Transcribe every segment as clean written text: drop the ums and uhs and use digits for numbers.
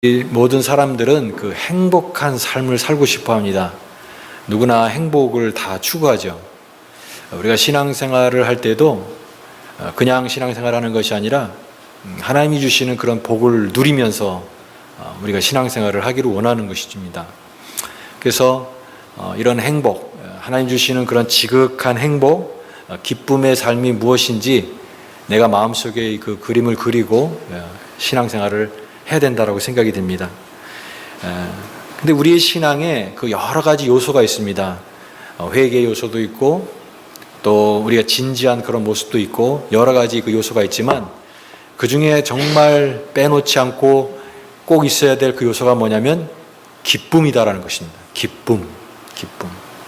이 모든 사람들은 그 행복한 삶을 살고 싶어 합니다. 누구나 행복을 다 추구하죠. 우리가 신앙생활을 할 때도 그냥 신앙생활하는 것이 아니라 하나님이 주시는 그런 복을 누리면서 우리가 신앙생활을 하기를 원하는 것입니다. 그래서 이런 행복, 하나님 주시는 그런 지극한 행복, 기쁨의 삶이 무엇인지 내가 마음속에 그 그림을 그리고 신앙생활을 해야 된다라고 생각이 됩니다. 근데 우리의 신앙에 그 여러 가지 요소가 있습니다. 회개 요소도 있고 또 우리가 진지한 그런 모습도 있고 여러 가지 그 요소가 있지만 그 중에 정말 빼놓지 않고 꼭 있어야 될 그 요소가 뭐냐면 기쁨이다라는 것입니다. 기쁨.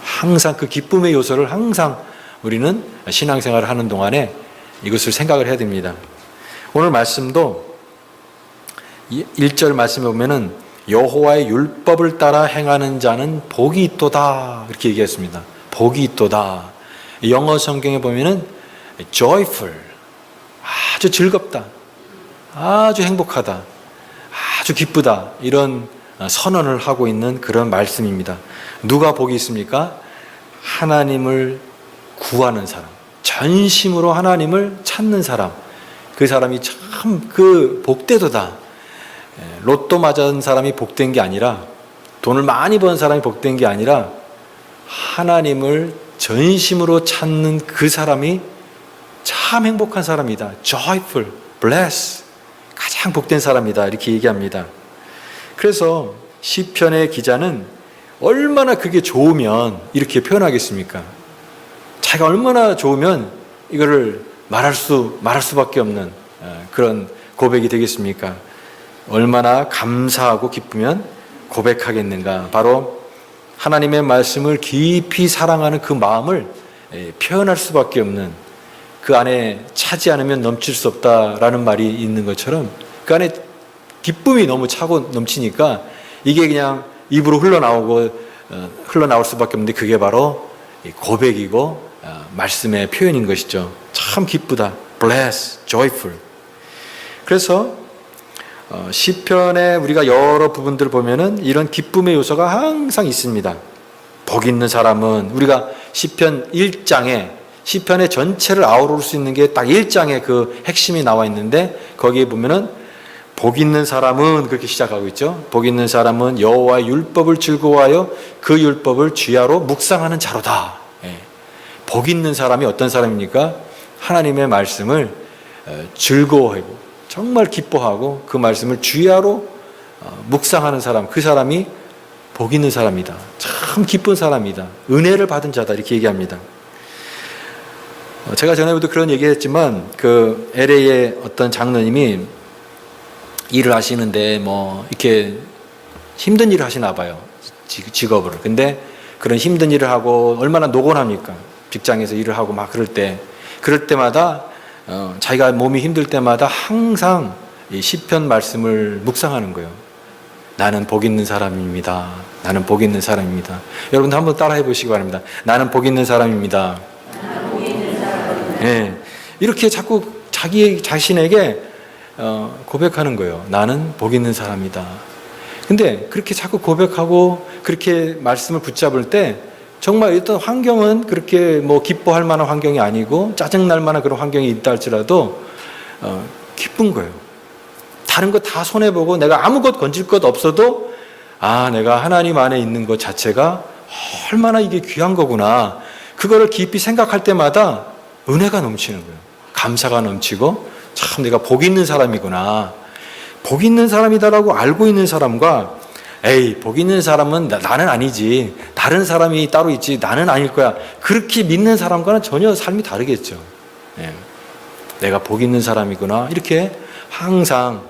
항상 그 기쁨의 요소를 항상 우리는 신앙생활을 하는 동안에 이것을 생각을 해야 됩니다. 오늘 말씀도 1절 말씀에 보면은 여호와의 율법을 따라 행하는 자는 복이 있도다 이렇게 얘기했습니다. 복이 있도다. 영어 성경에 보면은 joyful, 아주 즐겁다, 아주 행복하다, 아주 기쁘다 이런 선언을 하고 있는 그런 말씀입니다. 누가 복이 있습니까? 하나님을 구하는 사람, 전심으로 하나님을 찾는 사람, 그 사람이 참 그 복되도다. 로또 맞은 사람이 복된 게 아니라, 돈을 많이 번 사람이 복된 게 아니라 하나님을 전심으로 찾는 그 사람이 참 행복한 사람이다. joyful, blessed, 가장 복된 사람이다 이렇게 얘기합니다. 그래서 시편의 기자는 얼마나 그게 좋으면 이렇게 표현하겠습니까? 자기가 얼마나 좋으면 이거를 말할 수밖에 없는 그런 고백이 되겠습니까? 얼마나 감사하고 기쁘면 고백하겠는가. 바로 하나님의 말씀을 깊이 사랑하는 그 마음을 표현할 수밖에 없는, 그 안에 차지 않으면 넘칠 수 없다라는 말이 있는 것처럼 그 안에 기쁨이 너무 차고 넘치니까 이게 그냥 입으로 흘러나올 수밖에 없는데 그게 바로 고백이고 말씀의 표현인 것이죠. 참 기쁘다. bless, joyful. 그래서 시편에 우리가 여러 부분들을 보면은 이런 기쁨의 요소가 항상 있습니다. 복 있는 사람은, 우리가 시편 1장에 시편의 전체를 아우를 수 있는 게 딱 1장에 그 핵심이 나와 있는데 거기에 보면은 복 있는 사람은 그렇게 시작하고 있죠. 복 있는 사람은 여호와의 율법을 즐거워하여 그 율법을 주야로 묵상하는 자로다. 복 있는 사람이 어떤 사람입니까? 하나님의 말씀을 즐거워하고 정말 기뻐하고 그 말씀을 주야로 묵상하는 사람, 그 사람이 복 있는 사람이다. 참 기쁜 사람이다. 은혜를 받은 자다 이렇게 얘기합니다. 제가 전에도 그런 얘기했지만 그 LA의 어떤 장로님이 일을 하시는데 뭐 이렇게 힘든 일을 하시나 봐요. 직업으로. 근데 그런 힘든 일을 하고 얼마나 노곤합니까? 직장에서 일을 하고 막 그럴 때마다 자기가 몸이 힘들 때마다 항상 이 시편 말씀을 묵상하는 거예요. 나는 복 있는 사람입니다. 나는 복 있는 사람입니다. 여러분도 한번 따라해 보시기 바랍니다. 나는 복 있는 사람입니다. 네, 이렇게 자꾸 자신에게 고백하는 거예요. 나는 복 있는 사람이다. 근데 그렇게 자꾸 고백하고 그렇게 말씀을 붙잡을 때 정말 어떤 환경은 그렇게 뭐 기뻐할 만한 환경이 아니고 짜증날 만한 그런 환경이 있다 할지라도 기쁜 거예요. 다른 거 다 손해보고 내가 아무것 건질 것 없어도 내가 하나님 안에 있는 것 자체가 얼마나 이게 귀한 거구나. 그거를 깊이 생각할 때마다 은혜가 넘치는 거예요. 감사가 넘치고 참 내가 복 있는 사람이구나. 복 있는 사람이다라고 알고 있는 사람과 복 있는 사람은 나는 아니지, 다른 사람이 따로 있지, 나는 아닐 거야, 그렇게 믿는 사람과는 전혀 삶이 다르겠죠. 내가 복 있는 사람이구나. 이렇게 항상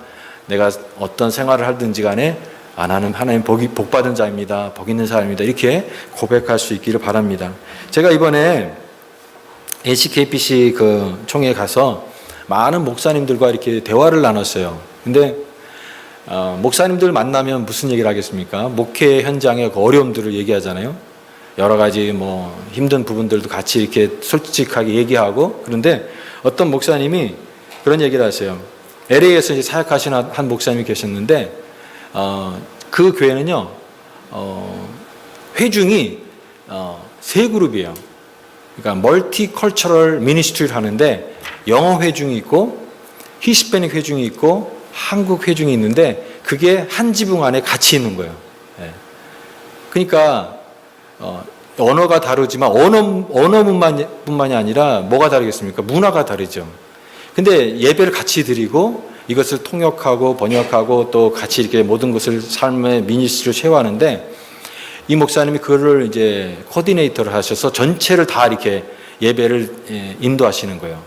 내가 어떤 생활을 하든지 간에 나는 하나님 복 받은 자입니다. 복 있는 사람입니다. 이렇게 고백할 수 있기를 바랍니다. 제가 이번에 HKPC 그 총회에 가서 많은 목사님들과 이렇게 대화를 나눴어요. 근데 목사님들 만나면 무슨 얘기를 하겠습니까? 목회 현장의 그 어려움들을 얘기하잖아요. 여러 가지 뭐 힘든 부분들도 같이 이렇게 솔직하게 얘기하고. 그런데 어떤 목사님이 그런 얘기를 하세요. LA에서 이제 사역하시는 한 목사님이 계셨는데 그 교회는요, 회중이 세 그룹이에요. 그러니까 멀티컬처럴 미니스트리를 하는데 영어 회중이 있고 히스패닉 회중이 있고 한국 회중이 있는데 그게 한 지붕 안에 같이 있는 거예요. 그러니까 언어가 다르지만 언어뿐만이 아니라 뭐가 다르겠습니까? 문화가 다르죠. 근데 예배를 같이 드리고 이것을 통역하고 번역하고 또 같이 이렇게 모든 것을 삶의 미니스트리를 채워하는데 이 목사님이 그거를 이제 코디네이터를 하셔서 전체를 다 이렇게 예배를 인도하시는 거예요.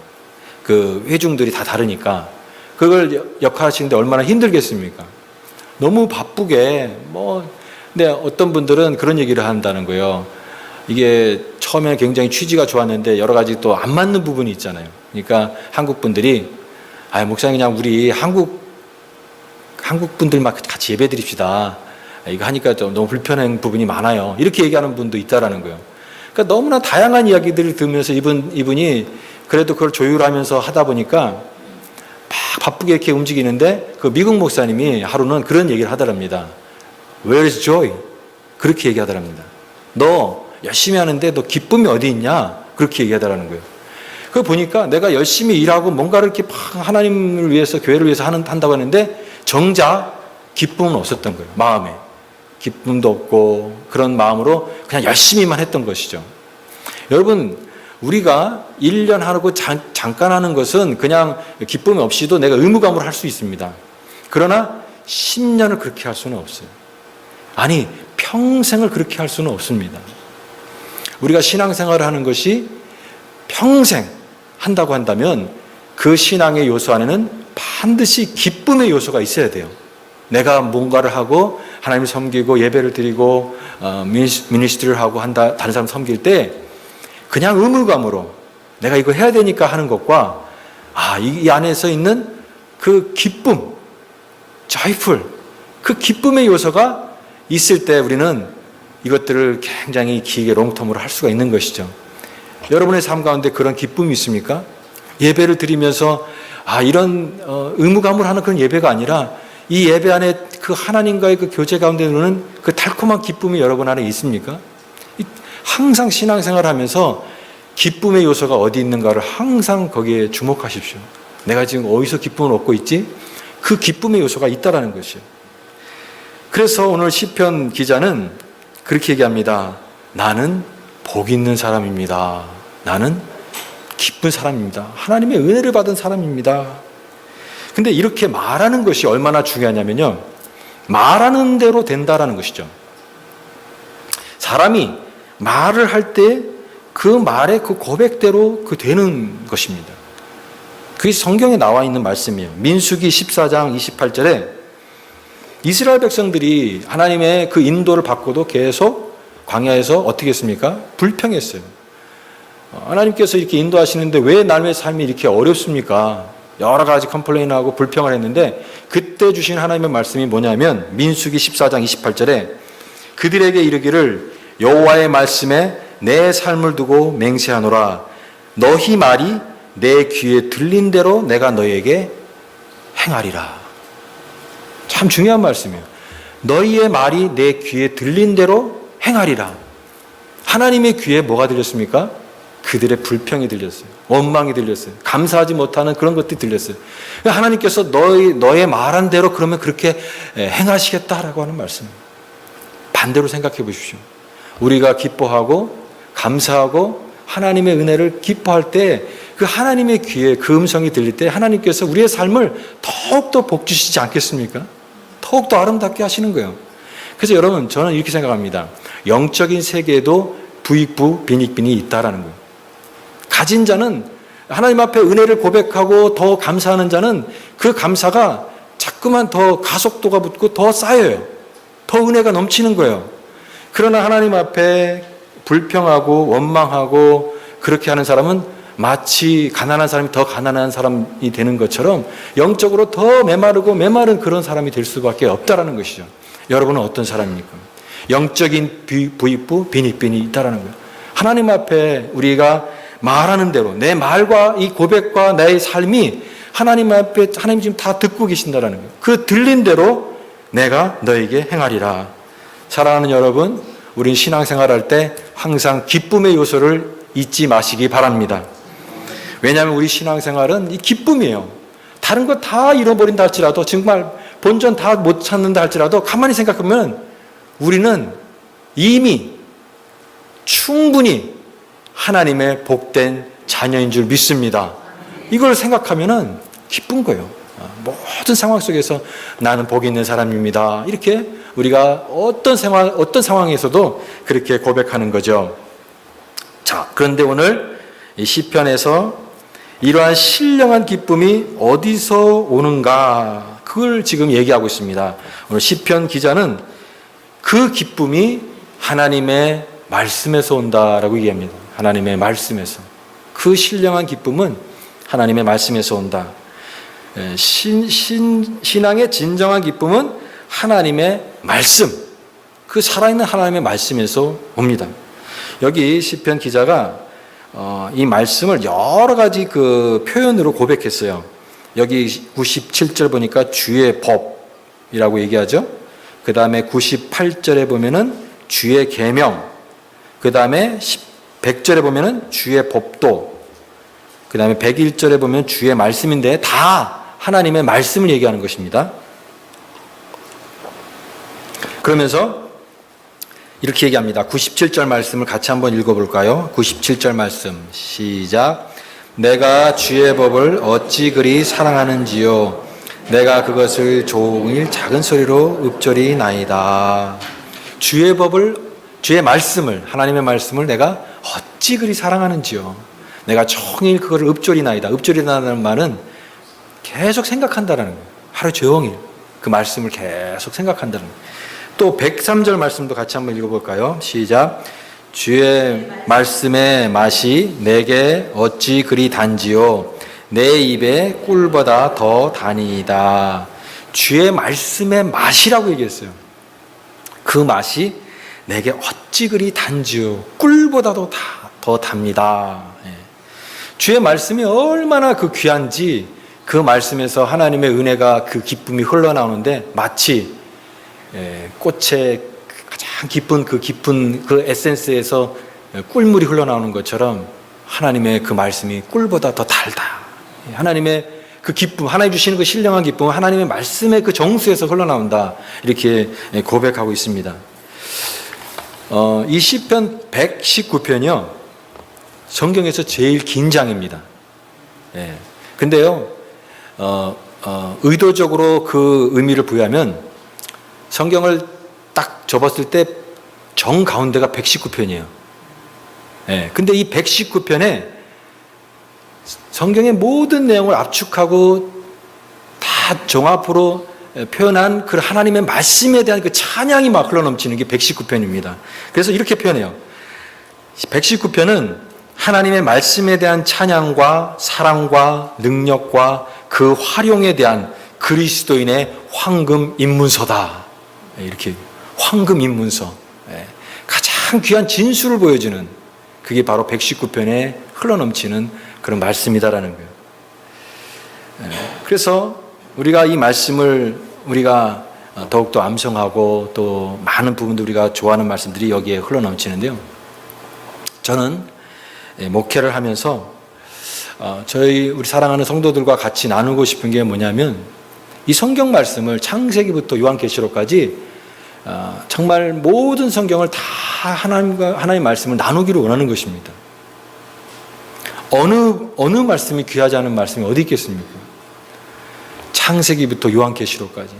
그 회중들이 다 다르니까 그걸 역할하시는데 얼마나 힘들겠습니까? 너무 바쁘게 근데 어떤 분들은 그런 얘기를 한다는 거예요. 이게 처음에는 굉장히 취지가 좋았는데 여러 가지 또 안 맞는 부분이 있잖아요. 그러니까 한국 분들이 목사님 그냥 우리 한국 분들만 같이 예배 드립시다. 이거 하니까 좀 너무 불편한 부분이 많아요. 이렇게 얘기하는 분도 있다라는 거예요. 그러니까 너무나 다양한 이야기들을 들으면서 이분이 그래도 그걸 조율하면서 하다 보니까 막 바쁘게 이렇게 움직이는데 그 미국 목사님이 하루는 그런 얘기를 하더랍니다. Where is joy? 그렇게 얘기하더랍니다. 너 열심히 하는데 너 기쁨이 어디 있냐? 그렇게 얘기하더라는 거예요. 그거 보니까 내가 열심히 일하고 뭔가를 이렇게 하나님을 위해서 교회를 위해서 한다고 하는데 정작 기쁨은 없었던 거예요. 마음에. 기쁨도 없고 그런 마음으로 그냥 열심히만 했던 것이죠. 여러분 우리가 1년 하고 잠깐 하는 것은 그냥 기쁨이 없이도 내가 의무감으로 할 수 있습니다. 그러나 10년을 그렇게 할 수는 없어요. 아니 평생을 그렇게 할 수는 없습니다. 우리가 신앙생활을 하는 것이 평생 한다고 한다면 그 신앙의 요소 안에는 반드시 기쁨의 요소가 있어야 돼요. 내가 뭔가를 하고 하나님을 섬기고 예배를 드리고 미니스트리를 하고 다른 사람 섬길 때 그냥 의무감으로 내가 이거 해야 되니까 하는 것과 이 안에서 있는 그 기쁨, joyful, 그 기쁨의 요소가 있을 때 우리는 이것들을 굉장히 길게 롱텀으로 할 수가 있는 것이죠. 여러분의 삶 가운데 그런 기쁨이 있습니까? 예배를 드리면서 이런 의무감으로 하는 그런 예배가 아니라 이 예배 안에 그 하나님과의 그 교제 가운데 누는 그 달콤한 기쁨이 여러분 안에 있습니까? 항상 신앙생활을 하면서 기쁨의 요소가 어디 있는가를 항상 거기에 주목하십시오. 내가 지금 어디서 기쁨을 얻고 있지? 그 기쁨의 요소가 있다라는 것이에요. 그래서 오늘 시편 기자는 그렇게 얘기합니다. 나는 복 있는 사람입니다. 나는 기쁜 사람입니다. 하나님의 은혜를 받은 사람입니다. 근데 이렇게 말하는 것이 얼마나 중요하냐면요. 말하는 대로 된다라는 것이죠. 사람이 말을 할 때 그 말의 그 고백대로 되는 것입니다. 그게 성경에 나와 있는 말씀이에요. 민수기 14장 28절에 이스라엘 백성들이 하나님의 그 인도를 받고도 계속 광야에서 어떻게 했습니까? 불평했어요. 하나님께서 이렇게 인도하시는데 왜 남의 삶이 이렇게 어렵습니까? 여러 가지 컴플레인하고 불평을 했는데 그때 주신 하나님의 말씀이 뭐냐면 민수기 14장 28절에 그들에게 이르기를 여호와의 말씀에 내 삶을 두고 맹세하노라. 너희 말이 내 귀에 들린 대로 내가 너희에게 행하리라. 참 중요한 말씀이에요. 너희의 말이 내 귀에 들린 대로 행하리라. 하나님의 귀에 뭐가 들렸습니까? 그들의 불평이 들렸어요. 원망이 들렸어요. 감사하지 못하는 그런 것들이 들렸어요. 하나님께서 너의 말한 대로 그러면 그렇게 행하시겠다라고 하는 말씀입니다. 반대로 생각해 보십시오. 우리가 기뻐하고 감사하고 하나님의 은혜를 기뻐할 때 그 하나님의 귀에 그 음성이 들릴 때 하나님께서 우리의 삶을 더욱더 복 주시지 않겠습니까? 더욱더 아름답게 하시는 거예요. 그래서 여러분 저는 이렇게 생각합니다. 영적인 세계에도 부익부 빈익빈이 있다라는 거예요. 가진 자는 하나님 앞에 은혜를 고백하고 더 감사하는 자는 그 감사가 자꾸만 더 가속도가 붙고 더 쌓여요. 더 은혜가 넘치는 거예요. 그러나 하나님 앞에 불평하고 원망하고 그렇게 하는 사람은 마치 가난한 사람이 더 가난한 사람이 되는 것처럼 영적으로 더 메마른 그런 사람이 될 수밖에 없다라는 것이죠. 여러분은 어떤 사람입니까? 영적인 부익부 빈익빈이 있다라는 거예요. 하나님 앞에 우리가 말하는 대로 내 말과 이 고백과 나의 삶이 하나님 앞에 하나님 지금 다 듣고 계신다라는 거예요. 그 들린 대로 내가 너에게 행하리라. 사랑하는 여러분, 우린 신앙생활할 때 항상 기쁨의 요소를 잊지 마시기 바랍니다. 왜냐하면 우리 신앙생활은 이 기쁨이에요. 다른 거 다 잃어버린다 할지라도, 정말 본전 다 못 찾는다 할지라도 가만히 생각하면 우리는 이미 충분히 하나님의 복된 자녀인 줄 믿습니다. 이걸 생각하면은 기쁜 거예요. 모든 상황 속에서 나는 복이 있는 사람입니다. 이렇게 우리가 어떤 상황에서도 그렇게 고백하는 거죠. 자, 그런데 오늘 이 시편에서 이러한 신령한 기쁨이 어디서 오는가, 그걸 지금 얘기하고 있습니다. 오늘 시편 기자는 그 기쁨이 하나님의 말씀에서 온다라고 얘기합니다. 하나님의 말씀에서. 그 신령한 기쁨은 하나님의 말씀에서 온다. 신앙의 진정한 기쁨은 하나님의 말씀, 그 살아있는 하나님의 말씀에서 옵니다. 여기 시편 기자가 이 말씀을 여러 가지 그 표현으로 고백했어요. 여기 97절 보니까 주의 법이라고 얘기하죠. 그 다음에 98절에 보면은 주의 계명, 그 다음에 100절에 보면은 주의 법도, 그 다음에 101절에 보면 주의 말씀인데 다 하나님의 말씀을 얘기하는 것입니다. 그러면서 이렇게 얘기합니다. 97절 말씀을 같이 한번 읽어볼까요? 97절 말씀 시작. 내가 주의 법을 어찌 그리 사랑하는지요. 내가 그것을 종일 작은 소리로 읊조리나이다. 주의 법을, 주의 말씀을, 하나님의 말씀을 내가 어찌 그리 사랑하는지요. 내가 종일 그거를 읊조리나이다. 읊조리나는 말은 계속 생각한다라는 거예요. 하루 종일 그 말씀을 계속 생각한다는 거예요. 또 103절 말씀도 같이 한번 읽어볼까요? 시작. 주의 말씀의 맛이 내게 어찌 그리 단지요. 내 입에 꿀보다 더 다니이다. 주의 말씀의 맛이라고 얘기했어요. 그 맛이 내게 어찌 그리 단지요. 꿀보다도 더 답니다. 주의 말씀이 얼마나 그 귀한지, 그 말씀에서 하나님의 은혜가, 그 기쁨이 흘러나오는데 마치 꽃의 가장 깊은 그 에센스에서 꿀물이 흘러나오는 것처럼 하나님의 그 말씀이 꿀보다 더 달다. 하나님의 그 기쁨, 하나님 주시는 그 신령한 기쁨은 하나님의 말씀의 그 정수에서 흘러나온다. 이렇게 고백하고 있습니다. 이 시편 119편이요. 성경에서 제일 긴 장입니다. 근데요, 의도적으로 그 의미를 부여하면 성경을 딱 접었을 때 정 가운데가 119편이에요. 근데 이 119편에 성경의 모든 내용을 압축하고 다 종합으로 표현한 그 하나님의 말씀에 대한 그 찬양이 막 흘러넘치는 게 119편입니다. 그래서 이렇게 표현해요. 119편은 하나님의 말씀에 대한 찬양과 사랑과 능력과 그 활용에 대한 그리스도인의 황금 입문서다. 이렇게 황금 입문서, 가장 귀한 진수를 보여주는, 그게 바로 119편에 흘러넘치는 그런 말씀이다라는 거예요. 그래서 우리가 이 말씀을 우리가 더욱더 암송하고 또 많은 부분도 우리가 좋아하는 말씀들이 여기에 흘러넘치는데요. 저는 목회를 하면서 우리 사랑하는 성도들과 같이 나누고 싶은 게 뭐냐면, 이 성경 말씀을 창세기부터 요한계시록까지 정말 모든 성경을 다 하나님의 말씀을 나누기를 원하는 것입니다. 어느 말씀이 귀하지 않은 말씀이 어디 있겠습니까? 창세기부터 요한계시록까지,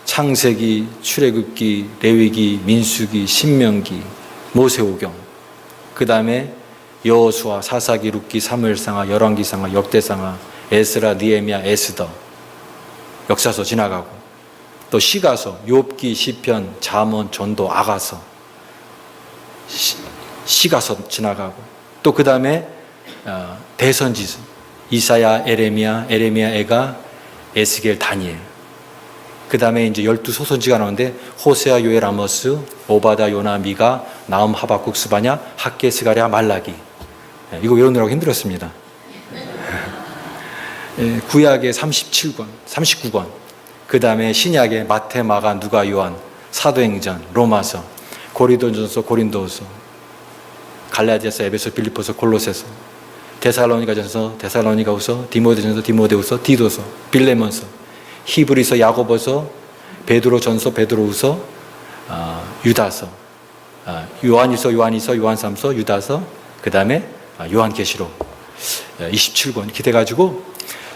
창세기, 출애굽기, 레위기, 민수기, 신명기, 모세오경, 그 다음에 여호수아, 사사기, 룻기, 사무엘상하, 열왕기상하, 역대상하, 에스라, 느헤미야, 에스더, 역사서 지나가고, 또 시가서, 욥기, 시편, 잠언, 전도, 아가서, 시가서 지나가고, 또 그 다음에 대선지서, 이사야, 에레미야, 에가, 에스겔, 다니엘. 그 다음에 이제 12소선지가 나오는데 호세아, 요엘, 아모스, 오바다, 요나, 미가, 나움, 하박국, 스바냐, 학개, 스가랴, 말라기. 이거 외우느라고 힘들었습니다. 구약의 39권. 그 다음에 신약의 마태, 마가, 누가, 요한, 사도행전, 로마서, 고린도전서, 고린도서, 갈라디아서, 에베소, 빌립보서, 골로새서, 데살로니가전서, 데살로니가후서, 디모데전서, 디모데후서, 디도서, 빌레몬서, 히브리서, 야고보서, 베드로전서, 베드로후서, 유다서, 요한일서, 요한이서, 요한삼서, 유다서, 그 다음에 요한계시록 27권 이렇게 돼가지고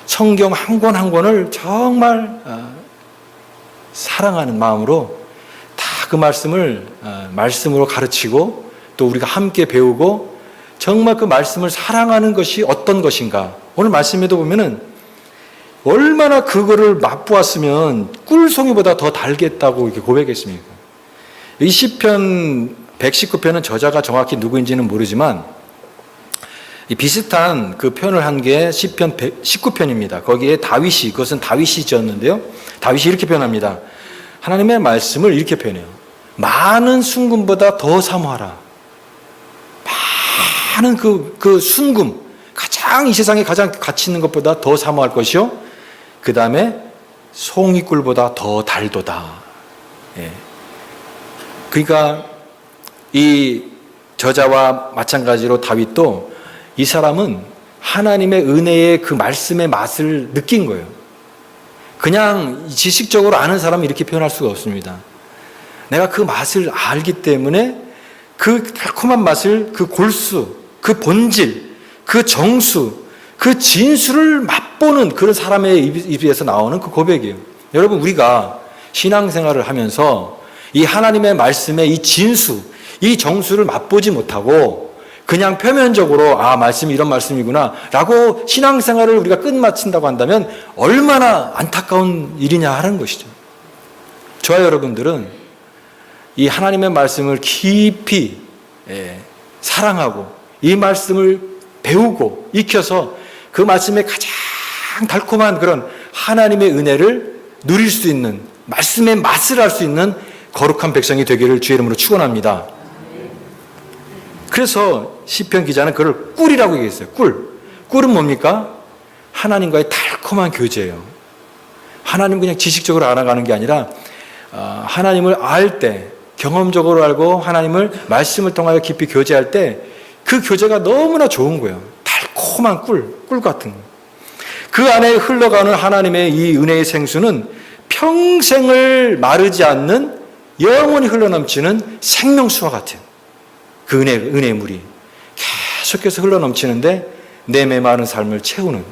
성경 한 권 한 권을 정말 사랑하는 마음으로 다 그 말씀을 말씀으로 가르치고 또 우리가 함께 배우고 정말 그 말씀을 사랑하는 것이 어떤 것인가. 오늘 말씀에도 보면은 얼마나 그거를 맛보았으면 꿀송이보다 더 달겠다고 이렇게 고백했습니까? 이 시편 119편은 저자가 정확히 누구인지는 모르지만 이 비슷한 그 편을 한 게 시편 19편입니다. 거기에 다윗이, 그것은 다윗이 지었는데요. 다윗이 이렇게 표현합니다. 하나님의 말씀을 이렇게 표현해요. 많은 순금보다 더 사모하라. 많은 그 순금, 가장 이 세상에 가장 가치 있는 것보다 더 사모할 것이요. 그 다음에 송이꿀보다 더 달도다. 예. 그러니까 이 저자와 마찬가지로 다윗도 이 사람은 하나님의 은혜의 그 말씀의 맛을 느낀 거예요. 그냥 지식적으로 아는 사람은 이렇게 표현할 수가 없습니다. 내가 그 맛을 알기 때문에 그 달콤한 맛을, 그 골수, 그 본질, 그 정수, 그 진수를 맛보는 그런 사람의 입에서 나오는 그 고백이에요. 여러분, 우리가 신앙생활을 하면서 이 하나님의 말씀의 이 진수, 이 정수를 맛보지 못하고 그냥 표면적으로 말씀이 이런 말씀이구나 라고 신앙생활을 우리가 끝마친다고 한다면 얼마나 안타까운 일이냐 하는 것이죠. 저와 여러분들은 이 하나님의 말씀을 깊이 사랑하고 이 말씀을 배우고 익혀서 그 말씀의 가장 달콤한 그런 하나님의 은혜를 누릴 수 있는, 말씀의 맛을 알 수 있는 거룩한 백성이 되기를 주의 이름으로 축원합니다. 그래서 시편 기자는 그걸 꿀이라고 얘기했어요. 꿀은 뭡니까? 하나님과의 달콤한 교제예요. 하나님 그냥 지식적으로 알아가는 게 아니라 하나님을 알 때, 경험적으로 알고 하나님을 말씀을 통하여 깊이 교제할 때 그 교제가 너무나 좋은 거예요. 달콤한 꿀 같은 거. 그 안에 흘러가는 하나님의 이 은혜의 생수는 평생을 마르지 않는 영원히 흘러넘치는 생명수와 같은 그 은혜의 물이 계속해서 흘러넘치는데 내 메마른 삶을 채우는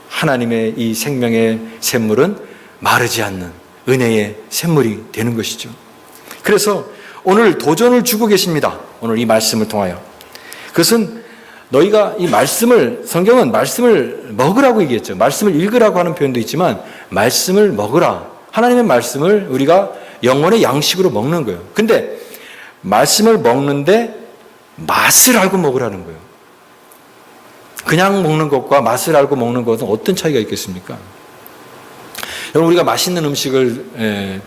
하나님의 이 생명의 샘물은 마르지 않는 은혜의 샘물이 되는 것이죠. 그래서 오늘 도전을 주고 계십니다. 오늘 이 말씀을 통하여. 그것은 너희가 이 말씀을, 성경은 말씀을 먹으라고 얘기했죠. 말씀을 읽으라고 하는 표현도 있지만 말씀을 먹으라. 하나님의 말씀을 우리가 영혼의 양식으로 먹는 거예요. 근데 말씀을 먹는데 맛을 알고 먹으라는 거예요. 그냥 먹는 것과 맛을 알고 먹는 것은 어떤 차이가 있겠습니까? 여러분, 우리가 맛있는 음식을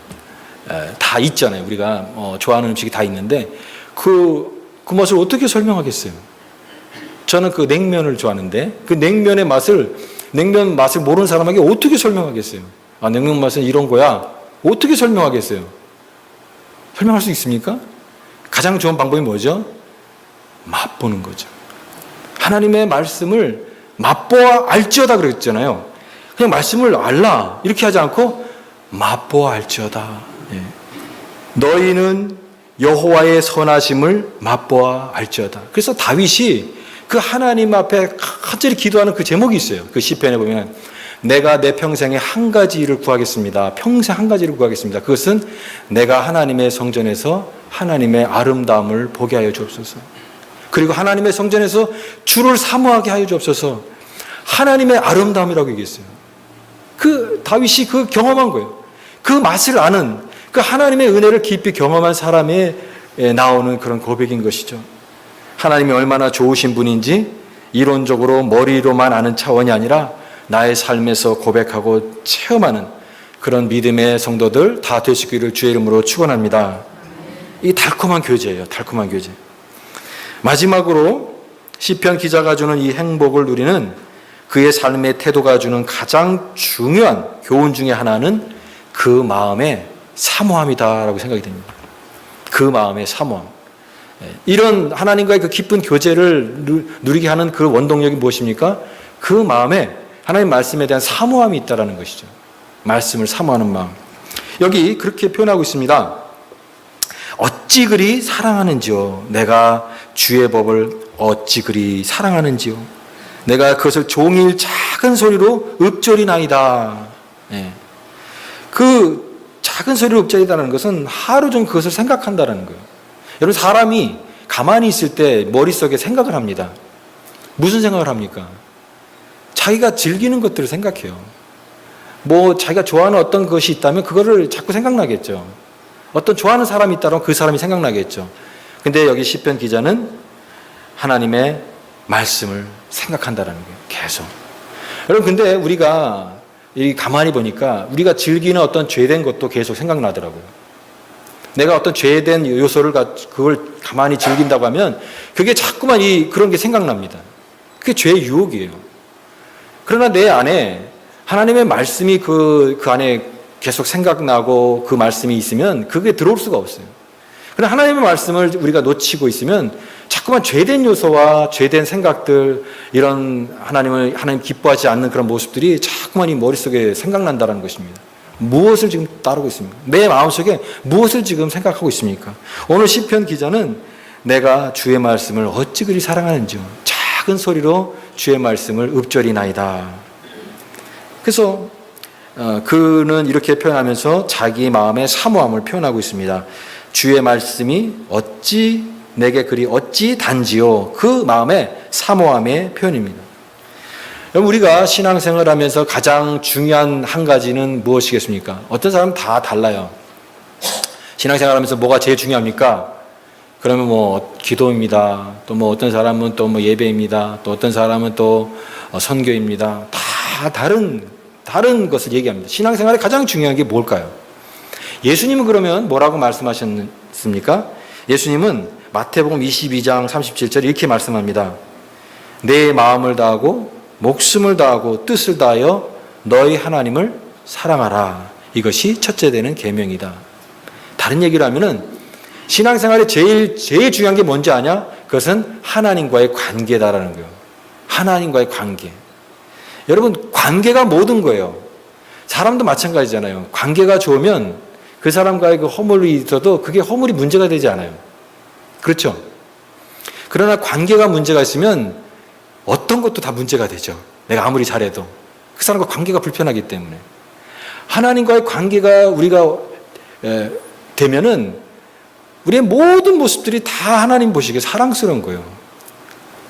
다 있잖아요. 우리가 좋아하는 음식이 다 있는데 그 맛을 어떻게 설명하겠어요? 저는 그 냉면을 좋아하는데 그 냉면 맛을 모르는 사람에게 어떻게 설명하겠어요? 냉면 맛은 이런 거야. 어떻게 설명하겠어요? 설명할 수 있습니까? 가장 좋은 방법이 뭐죠? 맛보는 거죠. 하나님의 말씀을 맛보아 알지어다 그랬잖아요. 그냥 말씀을 알라 이렇게 하지 않고 맛보아 알지어다. 너희는 여호와의 선하심을 맛보아 알지어다. 그래서 다윗이 그 하나님 앞에 간절히 기도하는 그 제목이 있어요. 그 시편에 보면 내가 내 평생에 한 가지 일을 구하겠습니다. 평생 한 가지 일을 구하겠습니다. 그것은 내가 하나님의 성전에서 하나님의 아름다움을 보게 하여 주옵소서. 그리고 하나님의 성전에서 주를 사모하게 하여 주옵소서. 하나님의 아름다움이라고 얘기했어요. 그 다윗이 그 경험한 거예요. 그 맛을 아는 그 하나님의 은혜를 깊이 경험한 사람의 나오는 그런 고백인 것이죠. 하나님이 얼마나 좋으신 분인지 이론적으로 머리로만 아는 차원이 아니라 나의 삶에서 고백하고 체험하는 그런 믿음의 성도들 다 되시기를 주의 이름으로 축원합니다. 이 달콤한 교제예요. 달콤한 교제. 마지막으로 시편 기자가 주는 이 행복을 누리는 그의 삶의 태도가 주는 가장 중요한 교훈 중에 하나는 그 마음의 사모함이다라고 생각이 됩니다. 그 마음의 사모함. 이런 하나님과의 그 깊은 교제를 누리게 하는 그 원동력이 무엇입니까? 그 마음에 하나님 말씀에 대한 사모함이 있다라는 것이죠. 말씀을 사모하는 마음. 여기 그렇게 표현하고 있습니다. 어찌 그리 사랑하는지요. 내가 주의 법을 어찌 그리 사랑하는지요. 내가 그것을 종일 작은 소리로 읊조리나이다. 그 작은 소리로 읊조리다는 것은 하루 종 그것을 생각한다는 거예요. 여러분, 사람이 가만히 있을 때 머릿속에 생각을 합니다. 무슨 생각을 합니까? 자기가 즐기는 것들을 생각해요. 뭐 자기가 좋아하는 어떤 것이 있다면 그거를 자꾸 생각나겠죠. 어떤 좋아하는 사람이 있다면 그 사람이 생각나겠죠. 근데 여기 시편 기자는 하나님의 말씀을 생각한다는 거예요. 계속. 여러분, 근데 우리가 가만히 보니까 우리가 즐기는 어떤 죄된 것도 계속 생각나더라고요. 내가 어떤 죄된 요소를 그걸 가만히 즐긴다고 하면 그게 자꾸만 그런 게 생각납니다. 그게 죄의 유혹이에요. 그러나 내 안에 하나님의 말씀이 그 안에 계속 생각나고 그 말씀이 있으면 그게 들어올 수가 없어요. 그러나 하나님의 말씀을 우리가 놓치고 있으면 자꾸만 죄된 요소와 죄된 생각들, 이런 하나님 기뻐하지 않는 그런 모습들이 자꾸만 이 머릿속에 생각난다는 것입니다. 무엇을 지금 따르고 있습니까? 내 마음속에 무엇을 지금 생각하고 있습니까? 오늘 시편 기자는 내가 주의 말씀을 어찌 그리 사랑하는지요. 작은 소리로 주의 말씀을 읊조리나이다. 그래서 그는 이렇게 표현하면서 자기 마음의 사모함을 표현하고 있습니다. 주의 말씀이 어찌 내게 그리 어찌 단지요. 그 마음의 사모함의 표현입니다. 우리가 신앙생활을 하면서 가장 중요한 한 가지는 무엇이겠습니까? 어떤 사람은 다 달라요. 신앙생활 하면서 뭐가 제일 중요합니까? 그러면 뭐 기도입니다. 또 뭐 어떤 사람은 또 뭐 예배입니다. 또 어떤 사람은 또 선교입니다. 다 다른 것을 얘기합니다. 신앙생활에 가장 중요한 게 뭘까요? 예수님은 그러면 뭐라고 말씀하셨습니까? 예수님은 마태복음 22장 37절 이렇게 말씀합니다. 내 마음을 다하고 목숨을 다하고 뜻을 다하여 너희 하나님을 사랑하라. 이것이 첫째 되는 계명이다. 다른 얘기를 하면은 신앙생활에 제일 중요한 게 뭔지 아냐? 그것은 하나님과의 관계다라는 거예요. 하나님과의 관계. 여러분, 관계가 모든 거예요. 사람도 마찬가지잖아요. 관계가 좋으면 그 사람과의 그 허물이 있어도 그게 허물이 문제가 되지 않아요. 그렇죠? 그러나 관계가 문제가 있으면 어떤 것도 다 문제가 되죠. 내가 아무리 잘해도 그 사람과 관계가 불편하기 때문에. 하나님과의 관계가 우리가 되면은 우리의 모든 모습들이 다 하나님 보시기에 사랑스러운 거예요.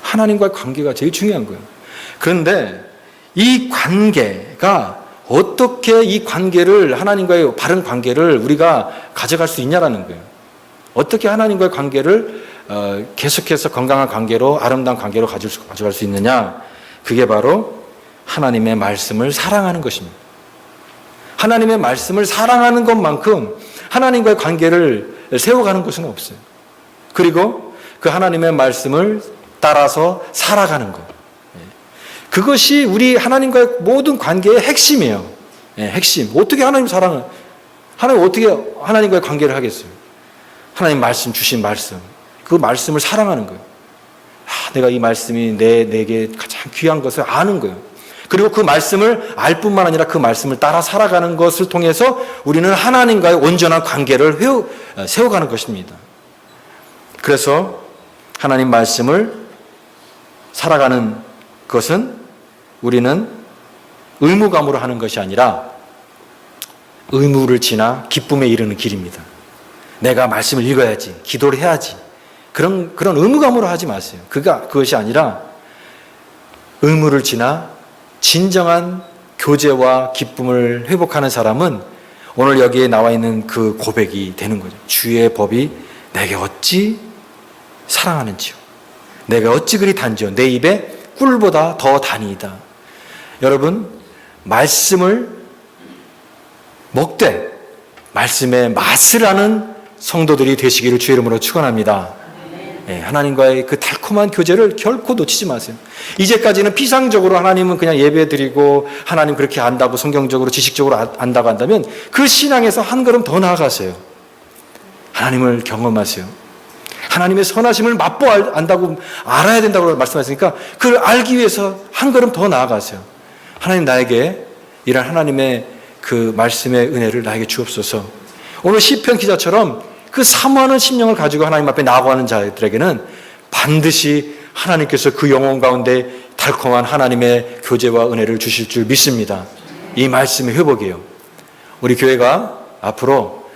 하나님과의 관계가 제일 중요한 거예요. 그런데 이 관계가 어떻게 이 관계를, 하나님과의 바른 관계를 우리가 가져갈 수 있냐라는 거예요. 어떻게 하나님과의 관계를 계속해서 건강한 관계로, 아름다운 관계로 가져갈 수 있느냐? 그게 바로 하나님의 말씀을 사랑하는 것입니다. 하나님의 말씀을 사랑하는 것만큼 하나님과의 관계를 세워가는 것은 없어요. 그리고 그 하나님의 말씀을 따라서 살아가는 것. 그것이 우리 하나님과의 모든 관계의 핵심이에요. 핵심. 어떻게 하나님 사랑을, 하나님 어떻게 하나님과의 관계를 하겠어요? 하나님 말씀, 주신 말씀. 그 말씀을 사랑하는 거예요. 내가 이 말씀이 내게 가장 귀한 것을 아는 거예요. 그리고 그 말씀을 알 뿐만 아니라 그 말씀을 따라 살아가는 것을 통해서 우리는 하나님과의 온전한 관계를 세워가는 것입니다. 그래서 하나님 말씀을 살아가는 것은 우리는 의무감으로 하는 것이 아니라 의무를 지나 기쁨에 이르는 길입니다. 내가 말씀을 읽어야지, 기도를 해야지, 그런 의무감으로 하지 마세요. 그것이 아니라 의무를 지나 진정한 교제와 기쁨을 회복하는 사람은 오늘 여기에 나와 있는 그 고백이 되는 거죠. 주의 법이 내게 어찌 사랑하는지요. 내가 어찌 그리 단지요. 내 입에 꿀보다 더 단이다. 여러분, 말씀을 먹되 말씀의 맛을 아는 성도들이 되시기를 주의 이름으로 축원합니다. 하나님과의 그 달콤한 교제를 결코 놓치지 마세요. 이제까지는 피상적으로 하나님은 그냥 예배드리고 하나님 그렇게 안다고 성경적으로 지식적으로 안다고 한다면 그 신앙에서 한 걸음 더 나아가세요. 하나님을 경험하세요. 하나님의 선하심을 맛보 안다고 알아야 된다고 말씀하시니까 그걸 알기 위해서 한 걸음 더 나아가세요. 하나님 나에게 이런 하나님의 그 말씀의 은혜를 나에게 주옵소서. 오늘 시편 기자처럼 그 사모하는 심령을 가지고 하나님 앞에 나아가는 자들에게는 반드시 하나님께서 그 영혼 가운데 달콤한 하나님의 교제와 은혜를 주실 줄 믿습니다. 이 말씀의 회복이에요. 우리 교회가 앞으로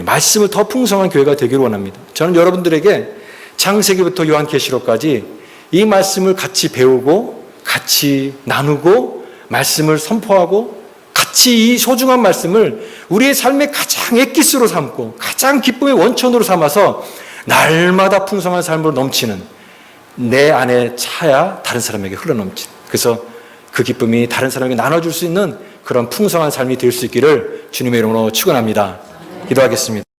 말씀을 더 풍성한 교회가 되기를 원합니다. 저는 여러분들에게 창세기부터 요한계시록까지 이 말씀을 같이 배우고 같이 나누고 말씀을 선포하고 같이 이 소중한 말씀을 우리의 삶의 가장 엑기스로 삼고 가장 기쁨의 원천으로 삼아서 날마다 풍성한 삶으로 넘치는 내 안에 차야 다른 사람에게 흘러넘치는, 그래서 그 기쁨이 다른 사람에게 나눠줄 수 있는 그런 풍성한 삶이 될 수 있기를 주님의 이름으로 축원합니다. 기도하겠습니다.